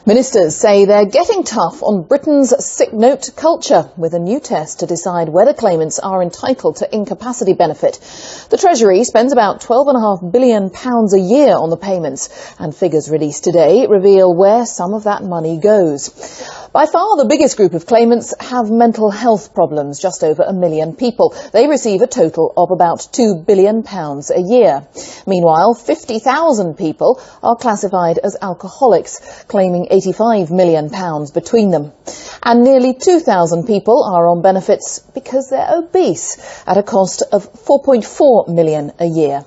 Ministers say they're getting tough on Britain's sick note culture with a new test to decide whether claimants are entitled to incapacity benefit. The Treasury spends about £12.5 billion a year on the payments, and figures released today reveal where some of that money goes. By far the biggest group of claimants have mental health problems, just over 1 million people. They receive a total of about £2 billion a year. Meanwhile, 50,000 people are classified as alcoholics, claiming £85 million between them. And nearly 2,000 people are on benefits because they're obese, at a cost of £4.4 million a year.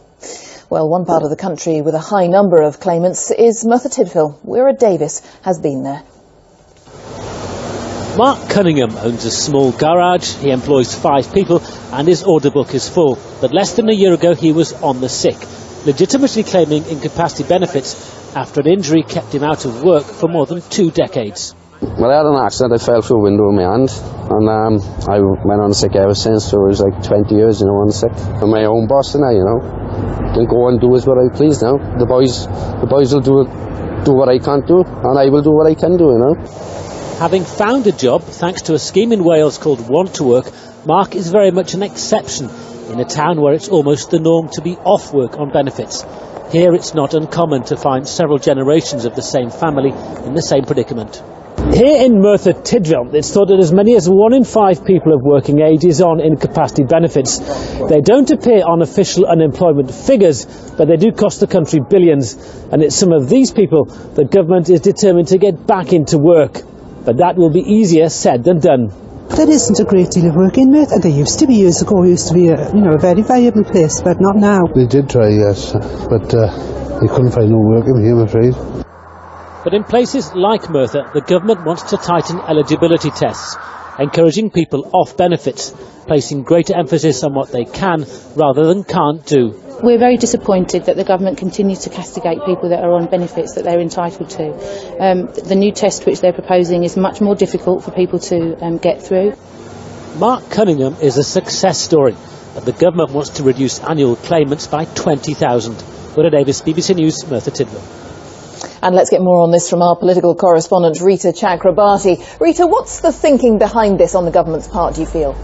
Well, one part of the country with a high number of claimants is Merthyr Tydfil. Wyre Davies has been there. Mark Cunningham owns a small garage, he employs 5 people and his order book is full. But less than a year ago he was on the sick, legitimately claiming incapacity benefits after an injury kept him out of work for more than 2 decades. Well, I had an accident. I fell through a window with my hand and I went on sick ever since, so it was like 20 years, on sick. I'm my own boss now, Can go and do as what I please now. The boys will do what I can't do and I will do what I can do, Having found a job thanks to a scheme in Wales called Want to Work, Mark is very much an exception in a town where it's almost the norm to be off work on benefits. Here it's not uncommon to find several generations of the same family in the same predicament. Here in Merthyr Tydfil, it's thought that as many as 1 in 5 people of working age is on incapacity benefits. They don't appear on official unemployment figures, but they do cost the country billions. And it's some of these people the government is determined to get back into work. But that will be easier said than done. There isn't a great deal of work in Merthyr. There used to be years ago. It used to be a very viable place, but not now. They did try, yes, but they couldn't find no work in here, I'm afraid. But in places like Merthyr, the government wants to tighten eligibility tests, encouraging people off benefits, placing greater emphasis on what they can rather than can't do. We're very disappointed that the government continues to castigate people that are on benefits that they're entitled to. The new test which they're proposing is much more difficult for people to get through. Mark Cunningham is a success story, but the government wants to reduce annual claimants by 20,000. Wyre Davies, BBC News, Merthyr Tydfil. And let's get more on this from our political correspondent, Reeta Chakrabarti. Reeta, what's the thinking behind this on the government's part, do you feel?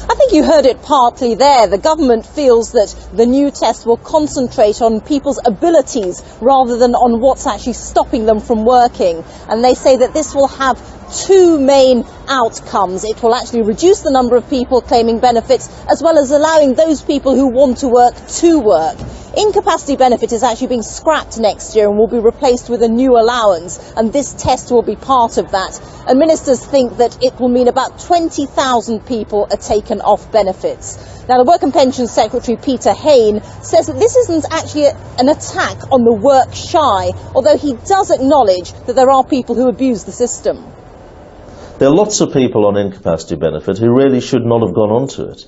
I think you heard it partly there. The government feels that the new test will concentrate on people's abilities rather than on what's actually stopping them from working. And they say that this will have 2 main outcomes. It will actually reduce the number of people claiming benefits, as well as allowing those people who want to work. Incapacity benefit is actually being scrapped next year and will be replaced with a new allowance, and this test will be part of that. And ministers think that it will mean about 20,000 people are taken off benefits. Now, the Work and Pensions Secretary, Peter Hain, says that this isn't actually an attack on the work shy, although he does acknowledge that there are people who abuse the system. There are lots of people on incapacity benefit who really should not have gone onto it.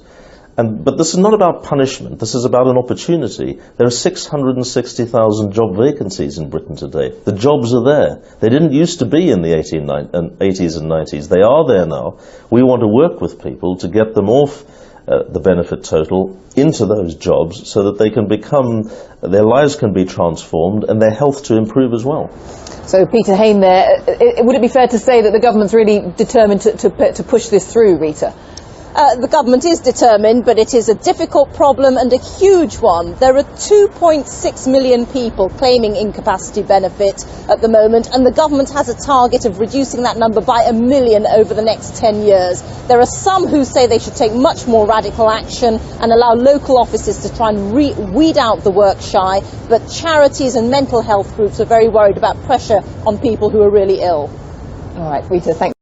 But this is not about punishment, this is about an opportunity. There are 660,000 job vacancies in Britain today. The jobs are there. They didn't used to be in the 80s and 90s. They are there now. We want to work with people to get them off the benefit total into those jobs so that they can become, their lives can be transformed and their health to improve as well. So Peter Hain there, would it be fair to say that the government's really determined to push this through, Reeta? The government is determined, but it is a difficult problem and a huge one. There are 2.6 million people claiming incapacity benefit at the moment, and the government has a target of reducing that number by 1 million over the next 10 years. There are some who say they should take much more radical action and allow local offices to try and weed out the work shy, but charities and mental health groups are very worried about pressure on people who are really ill. All right, Reeta, thanks.